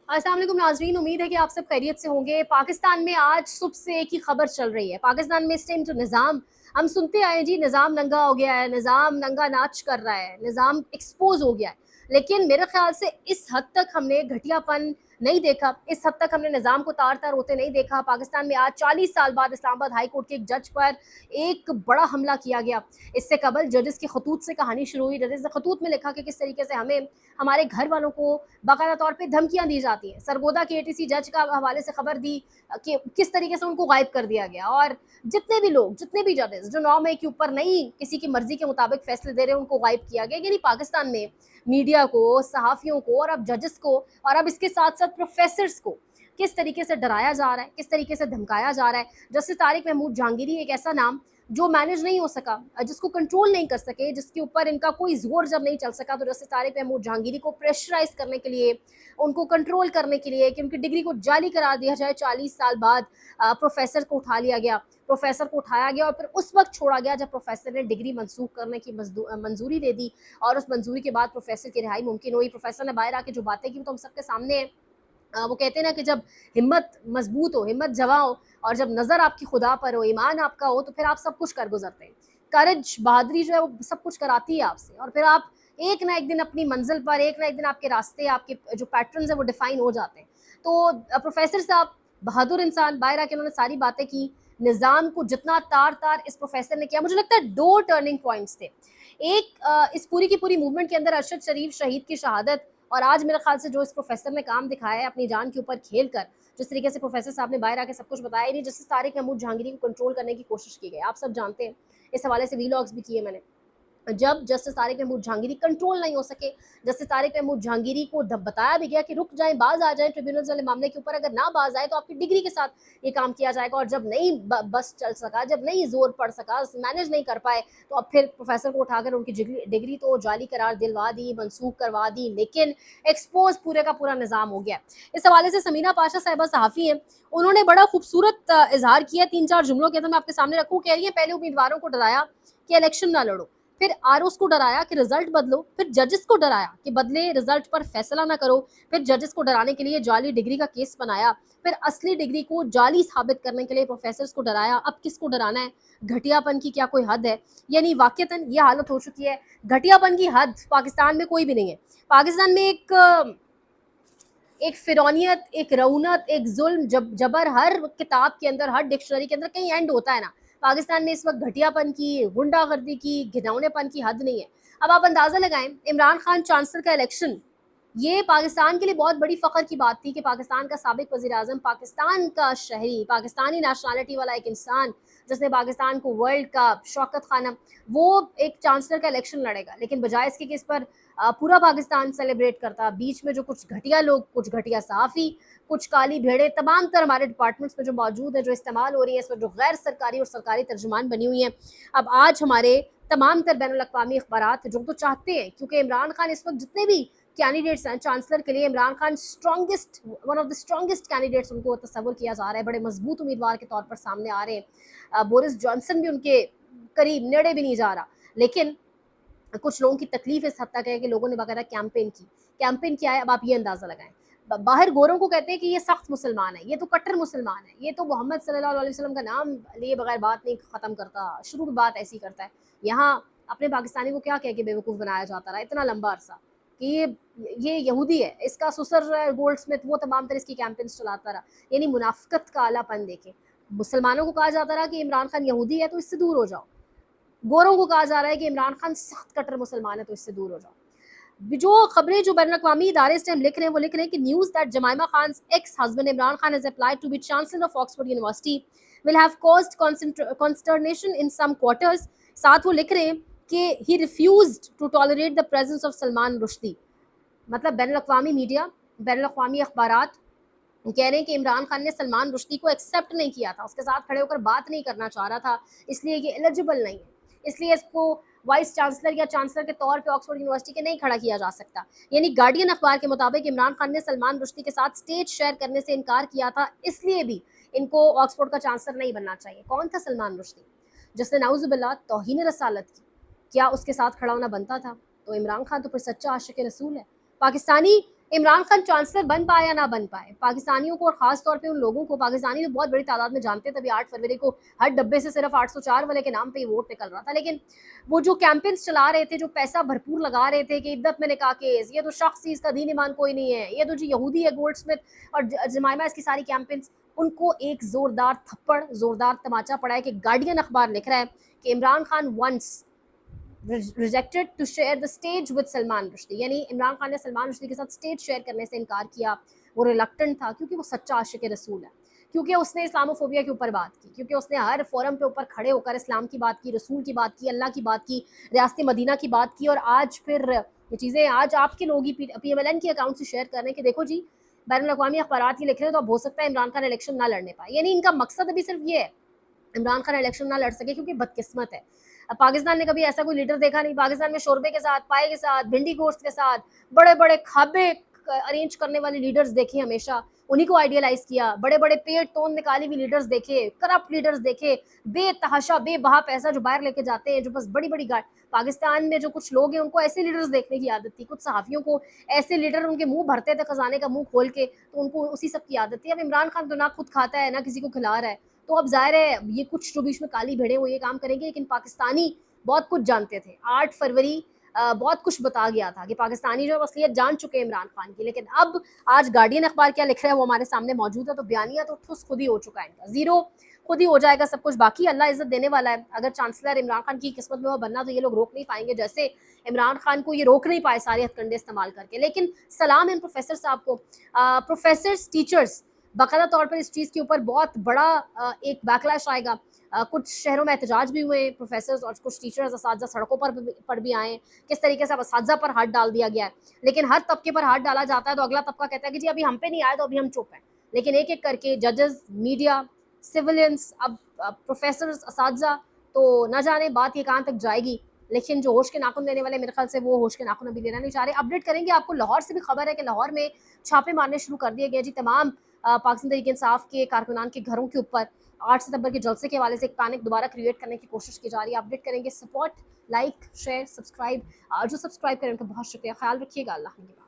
अस्सलाम वालेकुम नाज़रीन, उम्मीद है कि आप सब खैरियत से होंगे। पाकिस्तान में आज सुबह से एक ही खबर चल रही है। पाकिस्तान में इस टाइम जो निज़ाम हम सुनते आए हैं जी, निज़ाम नंगा हो गया है, निज़ाम नंगा नाच कर रहा है, निज़ाम एक्सपोज़ हो गया है। लेकिन मेरे ख़्याल से इस हद तक हमने घटियापन नहीं देखा, इस हद तक हमने निज़ाम को तार-तार होते नहीं देखा। पाकिस्तान में आज 40 साल बाद इस्लामाबाद हाई कोर्ट के एक जज पर एक बड़ा हमला किया गया। इससे कबल जजेस के खतूत से कहानी शुरू हुई। जजेस ने खतूत में लिखा कि किस तरीके से हमें हमारे घर वालों को बाकायदा तौर पे धमकियां दी जाती हैं। सरगोदा के एटीसी जज का हवाले से खबर दी कि किस तरीके से उनको गायब कर दिया गया, और जितने भी लोग, जितने भी जजेस जो 9 मई के ऊपर नहीं किसी की मर्जी के मुताबिक फैसले दे रहे हैं, उनको गायब किया गया। यानी पाकिस्तान में मीडिया को, सहाफ़ियों को और अब जजेस को और अब इसके साथ साथ प्रोफेसर्स को किस तरीके से डराया जा रहा है, किस तरीके से धमकाया जा रहा है। जस्टिस तारिक महमूद जहांगीरी एक ऐसा नाम जो मैनेज नहीं हो सका, जिसको कंट्रोल नहीं कर सके, जिसके ऊपर इनका कोई जोर जब नहीं चल सका, तो जस्टिस तारिक महमूद जहांगीरी को प्रेशराइज करने के लिए, उनको कंट्रोल करने के लिए कि उनकी डिग्री को जाली करार दिया जाए, 40 साल बाद प्रोफेसर को उठा लिया गया, प्रोफेसर को उठाया गया और फिर उस वक्त छोड़ा गया जब प्रोफेसर ने डिग्री मनसूख करने की मंजूरी दे दी, और उस मंजूरी के बाद प्रोफेसर की रिहाई मुमकिन हुई। प्रोफेसर ने बाहर आके जो बातें की वो तो हम सबके सामने है। वो कहते हैं ना कि जब हिम्मत मजबूत हो, हिम्मत जवां हो और जब नज़र आपकी खुदा पर हो, ईमान आपका हो, तो फिर आप सब कुछ कर गुजरते हैं। करेज, बहादुरी जो है वो सब कुछ कराती है आपसे, और फिर आप एक ना एक दिन अपनी मंजिल पर, एक ना एक दिन आपके रास्ते, आपके जो पैटर्न्स हैं वो डिफाइन हो जाते हैं। तो प्रोफेसर साहब बहादुर इंसान, बाहर आके उन्होंने सारी बातें की। निज़ाम को जितना तार-तार इस प्रोफेसर ने किया, मुझे लगता है 2 टर्निंग पॉइंट्स थे। एक, इस पूरी की पूरी मूवमेंट के अंदर अरशद शरीफ शहीद की शहादत, और आज मेरे ख्याल से जो इस प्रोफेसर ने काम दिखाया है अपनी जान के ऊपर खेल कर, जिस तरीके से प्रोफेसर साहब ने बाहर आके सब कुछ बताया, नहीं जस्टिस तारिक महमूद जहांगीरी को कंट्रोल करने की कोशिश की गई। आप सब जानते हैं, इस हवाले से वीलॉग्स भी किए मैंने। जब जस्टिस तारिक महमूद जहांगीरी कंट्रोल नहीं हो सके, जस्टिस तारिक महमूद जहांगीरी को बताया भी गया कि रुक जाएं, बाज आ जाएं ट्रिब्यूनल्स वाले मामले के ऊपर, अगर ना बाज आए तो आपकी डिग्री के साथ ये काम किया जाएगा। और जब नहीं बस चल सका, जब नहीं जोर पड़ सका, मैनेज नहीं कर पाए, तो अब फिर प्रोफेसर को उठाकर उनकी डिग्री तो जाली करार दिलवा दी, मनसूख करवा दी, लेकिन एक्सपोज पूरे का पूरा निज़ाम हो गया। इस हवाले से समीना पाशा साहिबा सहाफ़ी हैं, उन्होंने बड़ा खूबसूरत इजहार किया 3-4 जुमलों के अंदर, मैं आपके सामने रखूँ। कह रही है पहले उम्मीदवारों को डराया कि इलेक्शन ना लड़ो, फिर आरओस को डराया कि रिजल्ट बदलो, फिर जजेस को डराया कि बदले रिजल्ट पर फैसला ना करो, फिर जजेस को डराने के लिए जाली डिग्री का केस बनाया, फिर असली डिग्री को जाली साबित करने के लिए प्रोफेसर्स को डराया। अब किसको डराना है? घटियापन की क्या कोई हद है? यानी वाकईतन ये हालत हो चुकी है, घटियापन की हद पाकिस्तान में कोई भी नहीं है। पाकिस्तान में एक फिरौनियत, एक रऊनत, एक जुल्म, जबर हर किताब के अंदर, हर डिक्शनरी के अंदर कहीं एंड होता है ना। पाकिस्तान में इस वक्त घटियापन की, गुंडागर्दी की, घिनौनेपन की हद नहीं है। अब आप अंदाजा लगाएं, इमरान खान चांसलर का इलेक्शन, ये पाकिस्तान के लिए बहुत बड़ी फ़ख्र की बात थी कि पाकिस्तान का साबिक वज़ीर-ए-आज़म, पाकिस्तान का शहरी, पाकिस्तानी नेशनैलिटी वाला एक इंसान, जिसने पाकिस्तान को वर्ल्ड कप, शौकत खानम, वो एक चांसलर का इलेक्शन लड़ेगा। लेकिन बजाय इसके कि इस पर पूरा पाकिस्तान सेलिब्रेट करता, बीच में जो कुछ घटिया लोग, कुछ घटिया सहाफ़ी, कुछ काली भेड़ें, तमाम तर हमारे डिपार्टमेंट्स में जो मौजूद है, जो इस्तेमाल हो रही है, इस पर जो गैर सरकारी और सरकारी तर्जुमान बनी हुई हैं, अब आज हमारे तमाम तर बैनुल अक़वामी अख़बारात जो तो चाहते हैं, क्योंकि इमरान खान इस वक्त जितने भी कैंडिडेट्स हैं चांसलर के लिए, Imran Khan strongest, one of the strongest candidates उनको तस्वुर किया जा रहा है, बड़े मजबूत उम्मीदवार के तौर पर सामने आ रहे हैं। बोरिस जॉनसन भी उनके करीब, नेड़े भी नहीं जा रहा। लेकिन कुछ लोगों की तकलीफ इस हद तक है कि लोगों ने बाकायदा कैंपेन की। कैंपेन क्या है, अब आप ये अंदाज़ा लगाएं। बाहर गोरों को कहते हैं कि ये सख्त मुसलमान है, ये तो कट्टर मुसलमान है, ये तो मोहम्मद सल्लल्लाहु अलैहि वसल्लम का नाम लिए बगैर बात नहीं ख़त्म करता, शुरू में बात ऐसी करता है। यहाँ अपने पाकिस्तानी को क्या कह के बेवकूफ़ बनाया जाता रहा इतना लंबा अरसा कि ये यहूदी है, इसका ससुर जो है गोल्ड स्मिथ, वो तमाम तरह इसकी कैंपेन्स चलाता रहा। यानी मुनाफ़िकत का आलापन देखें। मुसलमानों को कहा जाता रहा कि इमरान खान यहूदी है तो इससे दूर हो जाओ, गोरों को कहा जा रहा है कि इमरान खान सख्त कट्टर मुसलमान है तो इससे दूर हो जाओ। जो खबरें जो बैनुल-अक़वामी इदारे इस टाइम लिख रहे हैं, वो लिख रहे हैं कि news that Jemima Khan's ex husband Imran Khan has applied to be chancellor of Oxford university will have caused consternation in some quarters. साथ वो लिख रहे हैं कि he refused to tolerate the presence of Salman Rushdie. मतलब बैनुल-अक़वामी मीडिया, बैनुल-अक़वामी अख़बारात कह रहे हैं कि इमरान खान ने सलमान रुश्दी को एक्सेप्ट नहीं किया था, उसके साथ खड़े होकर बात नहीं करना चाह रहा था, इसलिए ये एलिजिबल नहीं है, इसलिए इसको वाइस चांसलर या चांसलर के तौर पे ऑक्सफोर्ड यूनिवर्सिटी के नहीं खड़ा किया जा सकता। यानी गार्डियन अखबार के मुताबिक इमरान खान ने सलमान रुश्दी के साथ स्टेज शेयर करने से इनकार किया था, इसलिए भी इनको ऑक्सफोर्ड का चांसलर नहीं बनना चाहिए। कौन था सलमान रुश्दी जिसने नाउज़ुबिल्लाह तौहीन रसालत की? क्या उसके साथ खड़ा होना बनता था? तो इमरान खान तो फिर सच्चा आशिक रसूल है। पाकिस्तानी इमरान खान चांसलर बन पाए या ना बन पाए, पाकिस्तानियों को और ख़ास तौर पे उन लोगों को, पाकिस्तानी तो बहुत बड़ी तादाद में जानते हैं, तभी 8 फरवरी को हर डब्बे से सिर्फ 804 वाले के नाम पे ही वोट निकल रहा था। लेकिन वो जो कैंपेन्स चला रहे थे, जो पैसा भरपूर लगा रहे थे कि इद्दत में निकाह केस, ये तो शख्स ही, इसका दीन ईमान कोई नहीं है, ये तो जी यहूदी है गोल्डस्मिथ और जमाइमा, इसकी सारी कैंपेन्स, उनको एक ज़ोरदार थप्पड़, ज़ोरदार तमाचा पड़ा है कि गार्डियन अखबार लिख रहा है कि Imran Khan once rejected to share the stage with Salman Rushdie, यानी इमरान खान ने सलमान रुश्दी के साथ स्टेज शेयर करने से इनकार किया। वो रिलक्टेंट था क्योंकि वो सच्चा आशिक रसूल है, क्योंकि उसने इस्लामोफोबिया के ऊपर बात की, क्योंकि उसने हर फोरम पे ऊपर खड़े होकर इस्लाम की बात की, रसूल की बात की, अल्लाह की बात की, रियासत मदीना की बात की। और आज फिर ये चीज़ें आज आपके लोग ही PMLN के अकाउंट से शेयर कर रहे हैं कि देखो जी बैनुल अक़वामी अखबारात ये लिख रहे हैं, तो अब हो सकता है इमरान खान इलेक्शन ना लड़ने पाए। यानी इनका मकसद अभी सिर्फ ये है इमरान खान इलेक्शन ना लड़ सके क्योंकि बदकिस्मत है। अब पाकिस्तान ने कभी ऐसा कोई लीडर देखा नहीं। पाकिस्तान में शोरबे के साथ, पाए के साथ, भिंडी गोश्त के साथ बड़े बड़े खाबे अरेंज करने वाले लीडर्स देखे, हमेशा उन्हीं को आइडियलाइज किया। बड़े बड़े पेट तोड़ निकाली हुई लीडर्स देखे, करप्ट लीडर्स देखे, बेतहाशा बेबहा पैसा जो बाहर लेके जाते हैं, जो बस बड़ी बड़ी गाड़। पाकिस्तान में जो कुछ लोग हैं उनको ऐसे लीडर्स देखने की आदत थी, कुछ सहाफ़ियों को ऐसे लीडर उनके मुंह भरते थे खजाने का मुंह खोल के, तो उनको उसी सब की आदत थी। अब इमरान खान तो ना खुद खाता है ना किसी को खिला रहा है, तो अब ज़ाहिर है ये कुछ जो बीच में काली भेड़ें वो ये काम करेंगे। लेकिन पाकिस्तानी बहुत कुछ जानते थे। 8 फरवरी बहुत कुछ बता गया था कि पाकिस्तानी जो असलियत जान चुके हैं इमरान खान की। लेकिन अब आज गार्डियन अखबार क्या लिख रहा है वो हमारे सामने मौजूद है, तो बयानिया तो ठुस खुद ही हो चुका है इनका, ज़ीरो खुद ही हो जाएगा सब कुछ। बाकी अल्लाह इज्जत देने वाला है। अगर चांसलर इमरान खान की किस्मत में वो बनना, तो ये लोग रोक नहीं पाएंगे, जैसे इमरान खान को ये रोक नहीं पाए सारे हथकंडे इस्तेमाल करके। लेकिन सलाम इन प्रोफेसर साहब को, प्रोफेसर्स टीचर्स बाकायदा तौर पर इस चीज़ के ऊपर बहुत बड़ा एक बैकलैश आएगा। कुछ शहरों में एहतजाज भी हुए, प्रोफेसर्स और कुछ टीचर्स असातिज़ा सड़कों पर भी आए। किस तरीके से अब असातिज़ा पर हाथ डाल दिया गया है। लेकिन हर तबके पर हाथ डाला जाता है तो अगला तबका कहता है कि जी अभी हम पे नहीं आया तो अभी हम चुप हैं। लेकिन एक एक करके जजेस, मीडिया, सिविलियंस, अब प्रोफेसर्स, असातिज़ा, तो न जाने बात ये कहाँ तक जाएगी। लेकिन जो होश के नाखून देने वाले, मेरे ख्याल से वो होश के नाखून अभी लेना नहीं चाह रहे। अपडेट करेंगे आपको। लाहौर से भी खबर है कि लाहौर में छापे मारने शुरू कर दिए गए जी, तमाम पाकिस्तान तहरीक इंसाफ के कारकुनान के घरों के ऊपर 8 सितंबर के जलसे के हवाले से एक पैनिक दोबारा क्रिएट करने की कोशिश की जा रही है। अपडेट करेंगे। सपोर्ट, लाइक, शेयर, सब्सक्राइब, जो सब्सक्राइब करें उनका बहुत शुक्रिया। ख्याल रखिएगा। अल्लाह निगहबान।